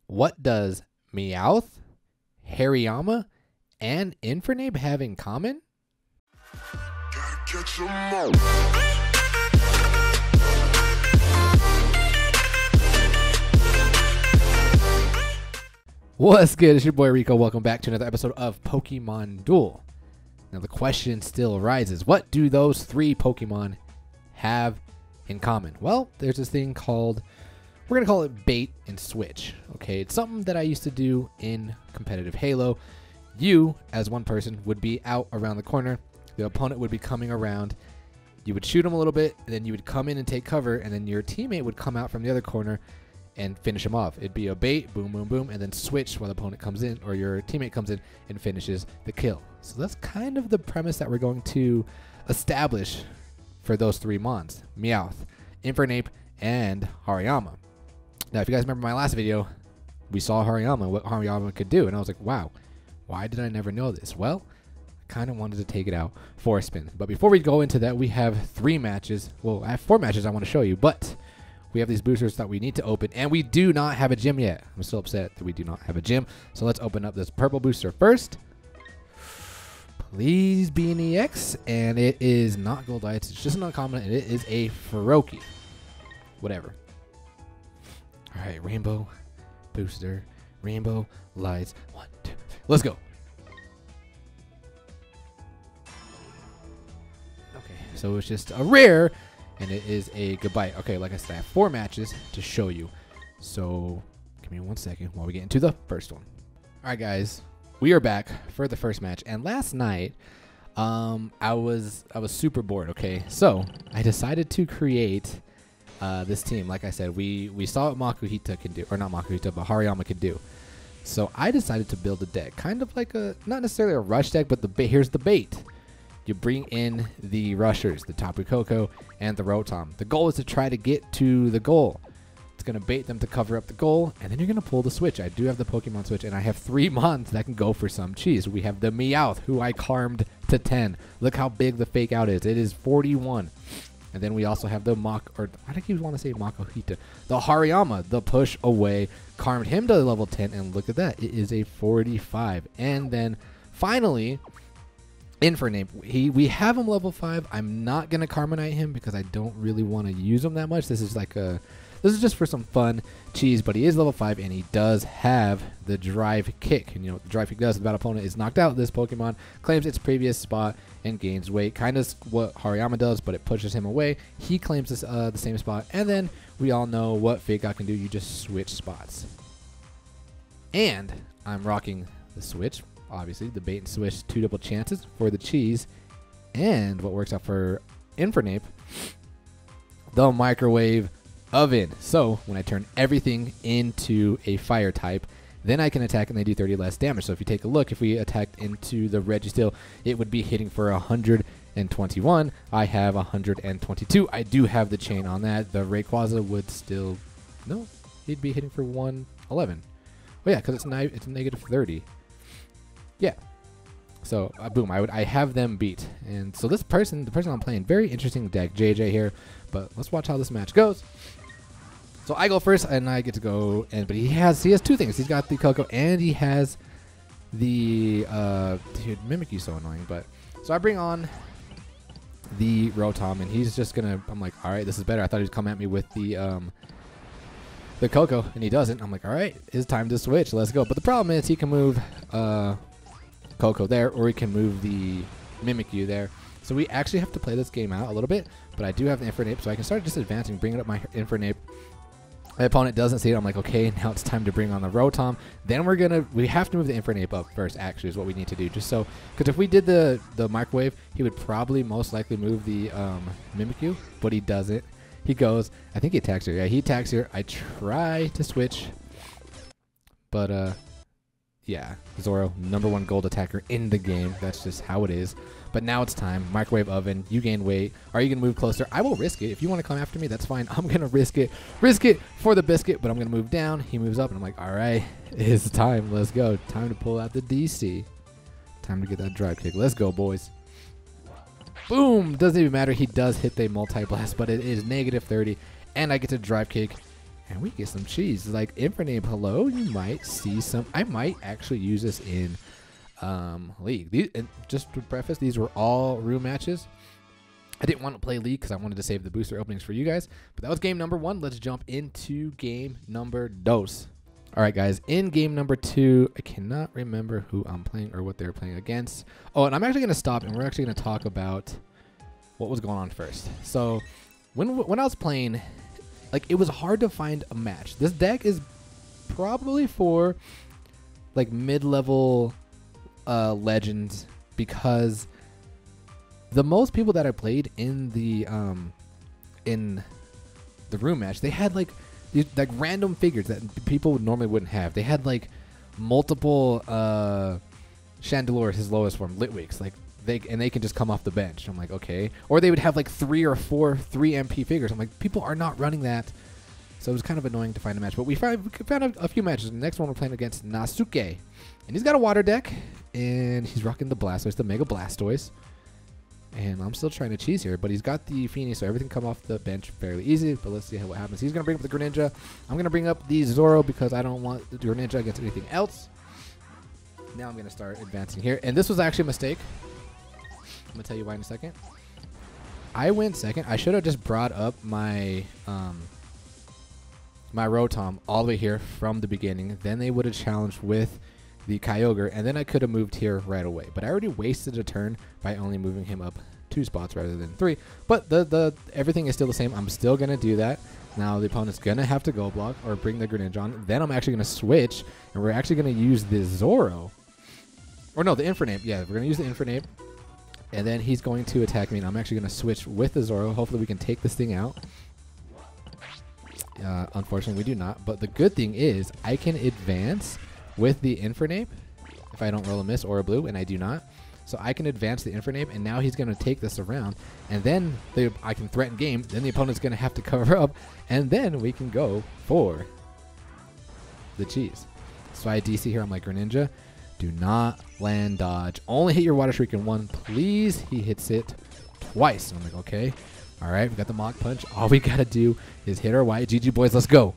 What does Meowth, Hariyama, and Infernape have in common? What's good? It's your boy Rico. Welcome back to another episode of Pokemon Duel. Now the question still arises, what do those three Pokemon have in common? Well, there's this thing called, we're going to call it bait and switch. Okay, it's something that I used to do in competitive Halo. You, as one person, would be out around the corner. The opponent would be coming around. You would shoot him a little bit, and then you would come in and take cover, and then your teammate would come out from the other corner and finish him off. It'd be a bait, boom, boom, boom, and then switch while the opponent comes in, or your teammate comes in and finishes the kill. So that's kind of the premise that we're going to establish for those three mons: Meowth, Infernape, and Hariyama. Now, if you guys remember my last video, we saw Hariyama, what Hariyama could do, and I was like, wow, why did I never know this? Well, I kind of wanted to take it out for a spin. But before we go into that, we have 3 matches. Well, I have 4 matches I want to show you, but we have these boosters that we need to open, and we do not have a gym yet. I'm still upset that we do not have a gym. So let's open up this purple booster first. Please be an EX, and it is not gold lights. It's just an uncommon, and it is a Feroki. Whatever. All right, rainbow booster, rainbow lights. 1, 2, 3. Let's go. Okay, so it's just a rare, and it is a goodbye. Okay, like I said, I have 4 matches to show you. So give me 1 second while we get into the first one. All right, guys, we are back for the first match. And last night, I was super bored. Okay, so I decided to create this team. Like I said, we saw what Makuhita can do, or not Makuhita, but Hariyama could do. So I decided to build a deck, kind of like a, not necessarily a rush deck, but here's the bait. You bring in the rushers, the Tapu Koko and the Rotom. The goal is to try to get to the goal. It's going to bait them to cover up the goal, and then you're going to pull the switch. I do have the Pokemon switch, and I have 3 mons that can go for some cheese. We have the Meowth, who I carmed to 10. Look how big the fake out is. It is 41. And then we also have the I think you want to say Makuhita. The Hariyama, the push away, carmed him to level 10, and look at that. It is a 45. And then finally, Infernape, we have him level 5. I'm not gonna Carmonite him because I don't really want to use him that much. This is just for some fun cheese, but he is level 5 and he does have the drive kick. And you know what the drive kick does? The battle opponent is knocked out. This Pokemon claims its previous spot and gains weight. Kind of what Hariyama does, but it pushes him away. He claims this, the same spot, and then we all know what Fake Out can do. You just switch spots. And I'm rocking the switch. Obviously, the bait and switch, 2 double chances for the cheese. And what works out for Infernape, the microwave oven. So when I turn everything into a fire type, then I can attack and they do 30 less damage. So if you take a look, if we attacked into the Registeel, it would be hitting for 121. I have 122. I do have the chain on that. The Rayquaza would still, no, he'd be hitting for 111. Oh yeah, because it's negative 30. Yeah. So boom, I have them beat. And so the person I'm playing, very interesting deck, JJ here. But let's watch how this match goes. So I go first, and I get to go. But he has 2 things. He's got the Koko, and he has the dude, Mimikyu, so annoying. But so I bring on the Rotom, and he's just gonna. I'm like, all right, this is better. I thought he'd come at me with the Koko, and he doesn't. I'm like, all right, it's time to switch. Let's go. But the problem is he can move Koko there, or he can move the Mimikyu there. So we actually have to play this game out a little bit. But I do have the Infernape, so I can start just advancing, bringing up my Infernape. My opponent doesn't see it. I'm like, okay, now it's time to bring on the Rotom. Then we have to move the Infernape up first, actually, is what we need to do. Just so, because if we did the microwave, he would probably most likely move the Mimikyu, but he doesn't. He goes, I think he attacks here. Yeah, he attacks here. I try to switch, but yeah, Zoro, #1 gold attacker in the game. That's just how it is. But now it's time. Microwave oven. You gain weight. Are you going to move closer? I will risk it. If you want to come after me, that's fine. I'm going to risk it. Risk it for the biscuit, but I'm going to move down. He moves up, and I'm like, all right, it's time. Let's go. Time to pull out the DC. Time to get that drive kick. Let's go, boys. Boom. Doesn't even matter. He does hit the multi-blast, but it is negative 30, and I get to drive kick And we get some cheese. Like Infernape, hello. You might see some. I might actually use this in League. These, and just to preface, these were all room matches. I didn't want to play League because I wanted to save the booster openings for you guys. But that was game number 1. Let's jump into game number 2. All right, guys. In game number 2, I cannot remember who I'm playing or what they're playing against. Oh, and I'm actually going to stop and we're actually going to talk about what was going on first. So when I was playing, like, it was hard to find a match. This deck is probably for like mid-level legends, because the most people that I played in the room match, they had like these like random figures that people normally wouldn't have. They had like multiple Chandelure, his lowest form, Litwigs, like they can just come off the bench. I'm like, okay. Or they would have like 3 or 4 3 MP figures. I'm like, people are not running that. So it was kind of annoying to find a match. But we found a few matches. The next one we're playing against Nasuke. And he's got a water deck. And he's rocking the Blastoise, the Mega Blastoise. And I'm still trying to cheese here. But he's got the Feeny, so everything come off the bench fairly easy. But let's see what happens. He's going to bring up the Greninja. I'm going to bring up the Zoro because I don't want the Greninja against anything else. Now I'm going to start advancing here. And this was actually a mistake. I'm going to tell you why in a second. I went second. I should have just brought up my my Rotom all the way here from the beginning. Then they would have challenged with the Kyogre, and then I could have moved here right away. But I already wasted a turn by only moving him up 2 spots rather than 3. But the everything is still the same. I'm still going to do that. Now the opponent's going to have to go block or bring the Greninja on. Then I'm actually going to switch, and we're actually going to use the Zoro. Or no, the Infernape. Yeah, we're going to use the Infernape. And then he's going to attack me, and I'm actually going to switch with the Zoro. Hopefully we can take this thing out. Unfortunately, we do not. But the good thing is I can advance with the Infernape if I don't roll a miss or a blue, and I do not. So I can advance the Infernape, and now he's going to take this around. And then I can threaten game. Then the opponent's going to have to cover up. And then we can go for the cheese. So I DC here on my Greninja. Do not land dodge. Only hit your Water Shuriken 1, please. He hits it twice. I'm like, okay. All right, we got the Mach Punch. All we got to do is hit our white. GG, boys. Let's go.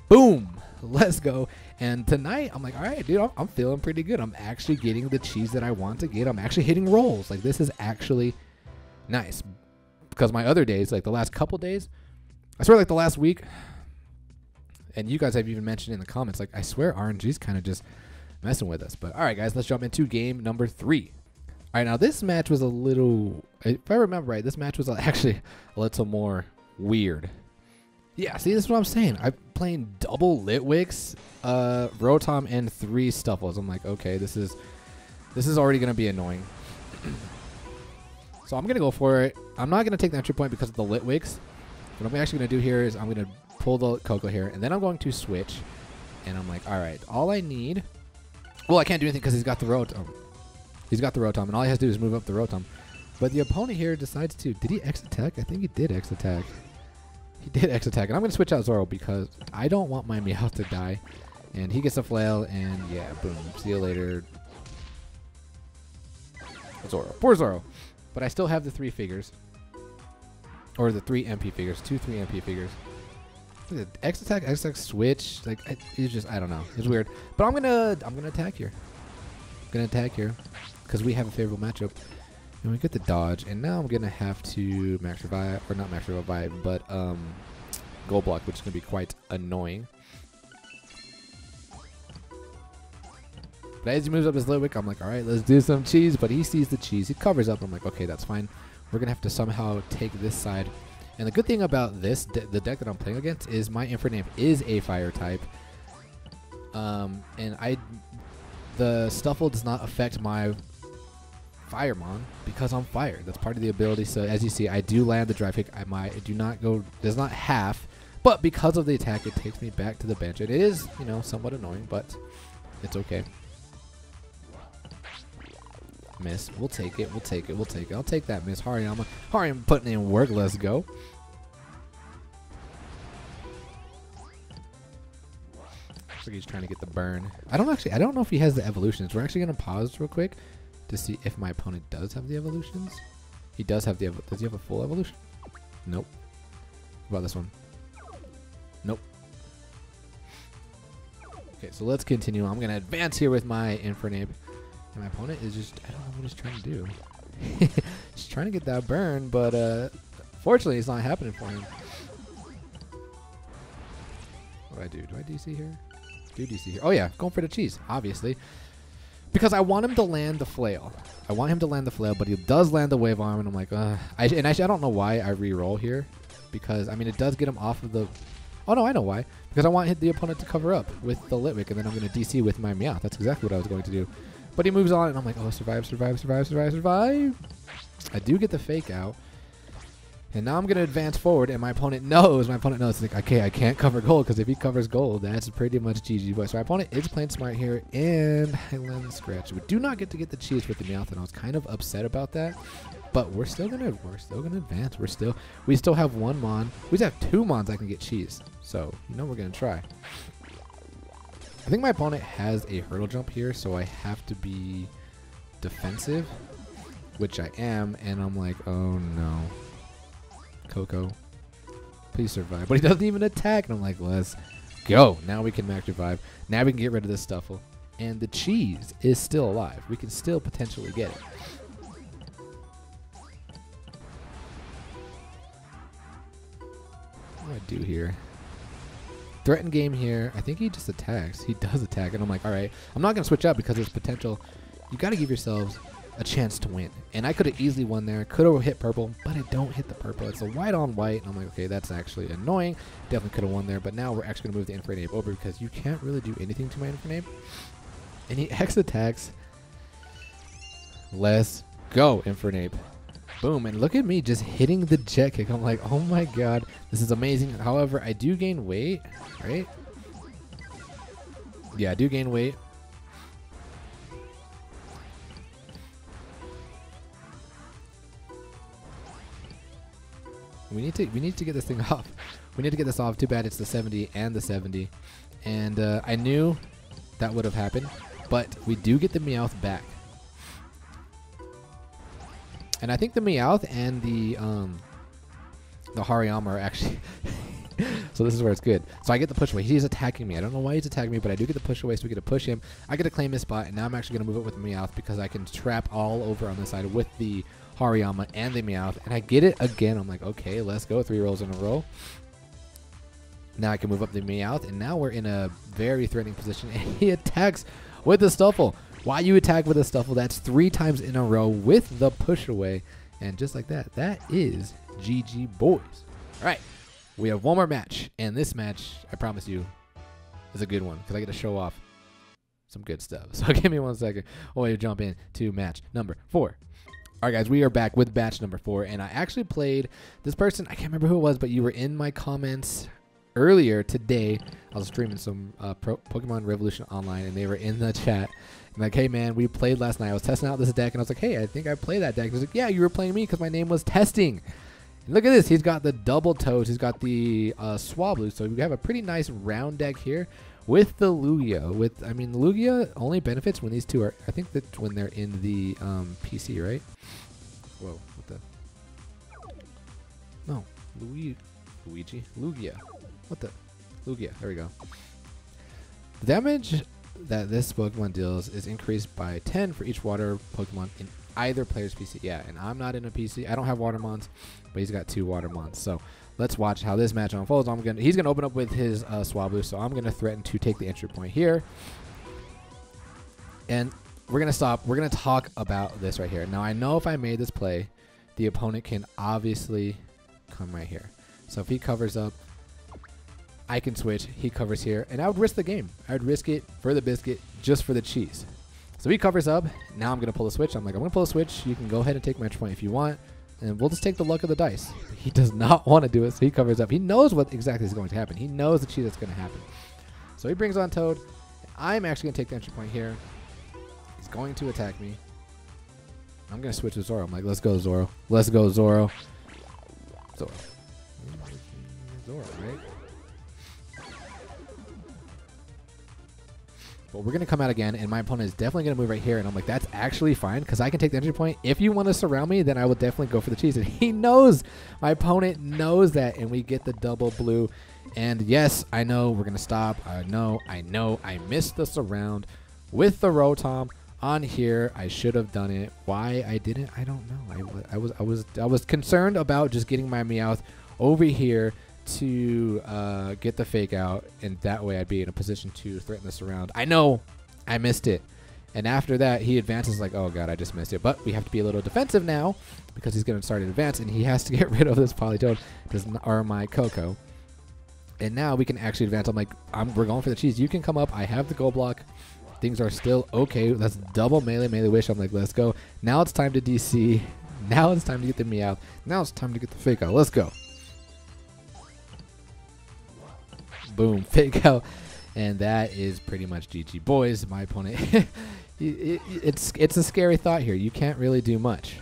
Boom. Let's go. And tonight, I'm like, all right, dude, I'm feeling pretty good. I'm actually getting the cheese that I want to get. I'm actually hitting rolls. Like, this is actually nice. Because my other days, like the last couple days, I swear like the last week, and you guys have even mentioned in the comments, like, I swear RNG's kind of just messing with us. But all right, guys, let's jump into game number 3. All right, now this match was a little, if I remember right, this match was actually a little more weird. Yeah, see, this is what I'm saying. I'm playing double Litwigs, Rotom, and 3 Stuffles. I'm like, okay, this is already gonna be annoying. So I'm gonna go for it. I'm not gonna take the entry point because of the Litwigs. What I'm actually gonna do here is I'm gonna pull the Coco here, and then I'm going to switch. And I'm like, all right, all I need. Well, I can't do anything because he's got the Rotom. He's got the Rotom, and all he has to do is move up the Rotom. But the opponent here decides to... Did he X-Attack? I think he did X-Attack. He did X-Attack, and I'm going to switch out Zoro because I don't want my Meowth to die. And he gets a flail, and yeah, boom. See you later. Zoro. Poor Zoro. But I still have the 3 figures. Or the 3 MP figures. 2 3 MP figures. X-Attack, X-Attack, switch. Like, it's just, I don't know. It's weird. But I'm gonna attack here. I'm gonna attack here because we have a favorable matchup. And we get the dodge. And now I'm gonna have to max revive, or not max revive, but gold block, which is gonna be quite annoying. But as he moves up his Litwick, I'm like, all right, let's do some cheese. But he sees the cheese. He covers up. I'm like, okay, that's fine. We're gonna have to somehow take this side. And the good thing about this, the deck that I'm playing against, is my Infernape is a fire type. And the Stuffle does not affect my Firemon because I'm fire. That's part of the ability. So as you see, I do land the dry pick. I do not go, does not half, but because of the attack, it takes me back to the bench. It is, you know, somewhat annoying, but it's okay. Miss. We'll take it. We'll take it. We'll take it. I'll take that miss. Hariyama. Hariyama putting in work. Let's go. Looks like he's trying to get the burn. I don't know if he has the evolutions. We're actually going to pause real quick to see if my opponent does have the evolutions. He does have the does he have a full evolution? Nope. What about this one? Nope. Okay, so let's continue. I'm going to advance here with my Infernape. And my opponent is just, I don't know what he's trying to do. He's trying to get that burn, but fortunately it's not happening for him. What do I do? Do I DC here? Do DC here? Oh yeah, going for the cheese, obviously. Because I want him to land the flail. I want him to land the flail, but he does land the wave arm, and I'm like, I don't know why I re-roll here. Because, I mean, it does get him off of the... Oh no, I know why. Because I want the opponent to cover up with the Litwick, and then I'm going to DC with my Meowth. That's exactly what I was going to do. But he moves on, and I'm like, oh, survive, survive, survive, survive, survive. I do get the fake out. And now I'm going to advance forward, and my opponent knows. It's like, okay, I can't cover gold, because if he covers gold, that's pretty much GG. But so my opponent is playing smart here, and I land the scratch. We do not get to get the cheese with the Meowth, and I was kind of upset about that. But we're still gonna advance. We still have one Mon. We just have two Mons I can get cheese. So we're gonna try. I think my opponent has a hurdle jump here, so I have to be defensive, which I am, and I'm like, oh no. Coco, please survive. But he doesn't even attack, and I'm like, let's go. Now we can max revive. Now we can get rid of this Stuffle. And the cheese is still alive. We can still potentially get it. What do I do here? Threaten game here. I think he just attacks. He does attack, and I'm like, all right, I'm not gonna switch up because there's potential. You got to give yourselves a chance to win, and I could have easily won there. Could have hit purple, but I don't hit the purple. It's a white on white, and I'm like, okay, that's actually annoying. Definitely could have won there, but now we're actually gonna move the Infernape over because you can't really do anything to my Infernape. And he X attacks. Let's go, Infernape. Boom, and look at me just hitting the jet kick. I'm like, oh my god, this is amazing. However, I do gain weight, right? Yeah, I do gain weight. We need to get this thing off. We need to get this off. Too bad it's the 70 and the 70. And I knew that would have happened, but we do get the Meowth back. And I think the Meowth and the Hariyama are actually... So this is where it's good. So I get the push away. He's attacking me. I don't know why he's attacking me, but I do get the push away, so we get to push him. I get to claim his spot, and now I'm actually going to move it with the Meowth because I can trap all over on this side with the Hariyama and the Meowth. And I get it again. I'm like, okay, let's go. 3 rolls in a row. Now I can move up the Meowth, and now we're in a very threatening position. And he attacks with the Stuffle. Why you attack with a Stuffle? That's 3 times in a row with the push away. And just like that, that is GG boys. All right, we have one more match. And this match, I promise you, is a good one because I get to show off some good stuff. So give me 1 second while we jump in to match number 4. All right, guys, we are back with match number 4. And I actually played this person. I can't remember who it was, but you were in my comments earlier today. I was streaming some Pokemon Revolution Online, and they were in the chat. I'm like, hey, man, we played last night. I was testing out this deck, and I was like, hey, I think I play that deck. And I was like, yeah, you were playing me because my name was Testing. And look at this. He's got the double toes. He's got the Swablu. So we have a pretty nice round deck here with the Lugia. I mean, Lugia only benefits when these two are, I think that when they're in the PC, right? Whoa, what the? No, Lugia. What the? Lugia. There we go. The damage that this Pokemon deals is increased by 10 for each water Pokemon in either player's PC. Yeah, and I'm not in a PC. I don't have water mons, but he's got 2 water mons. So let's watch how this match unfolds. He's gonna open up with his Swablu, so I'm gonna threaten to take the entry point here. And we're gonna stop. We're gonna talk about this right here. Now I know if I made this play, the opponent can obviously come right here. So if he covers up, I can switch. He covers here, and I would risk the game. I would risk it for the biscuit, just for the cheese. So he covers up. Now I'm going to pull a switch. I'm like, I'm going to pull a switch. You can go ahead and take my entry point if you want, and we'll just take the luck of the dice. He does not want to do it, so he covers up. He knows what exactly is going to happen. He knows the cheese that's going to happen. So he brings on Toad. I'm actually going to take the entry point here. He's going to attack me. I'm going to switch to Zoro. I'm like, let's go, Zoro. Let's go, Zoro. Zoro, right? But we're going to come out again, and my opponent is definitely going to move right here. And I'm like, that's actually fine, because I can take the entry point. If you want to surround me, then I will definitely go for the cheese. And he knows, my opponent knows that, and we get the double blue And yes, I know we're gonna stop. I know I missed the surround with the Rotom on here. I should have done it. Why I didn't, I don't know. I was concerned about just getting my Meowth over here to get the fake out, and that way I'd be in a position to threaten the surround. I know I missed it. And after that, he advances like, oh god, I just missed it. But we have to be a little defensive now because he's going to start to advance, and he has to get rid of this Politoed or my Coco. And now we can actually advance. I'm like, we're going for the cheese. You can come up. I have the Go Block. Things are still okay. That's double melee wish. I'm like, let's go. Now it's time to DC. Now it's time to get the Meowth. Now it's time to get the fake out. Let's go. Boom, fake out. And that is pretty much GG. Boys, my opponent, it's a scary thought here. You can't really do much.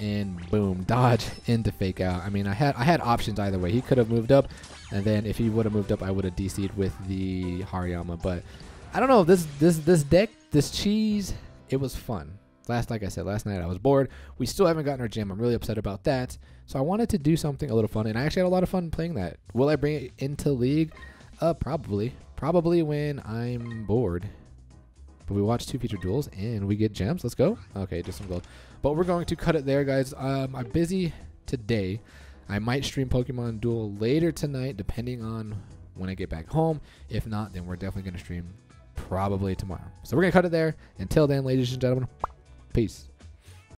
And boom, dodge into fake out. I mean, I had options either way. He could have moved up, and then if he would have moved up, I would have DC'd with the Hariyama. But I don't know. This deck, this cheese, it was fun. Like I said, last night I was bored. We still haven't gotten our gym. I'm really upset about that. So I wanted to do something a little fun, and I actually had a lot of fun playing that. Will I bring it into League? Probably. Probably when I'm bored. But we watch 2 featured duels, and we get gems. Let's go. Okay, just some gold. But we're going to cut it there, guys. I'm busy today. I might stream Pokemon Duel later tonight, depending on when I get back home. If not, then we're definitely going to stream probably tomorrow. So we're going to cut it there. Until then, ladies and gentlemen, peace.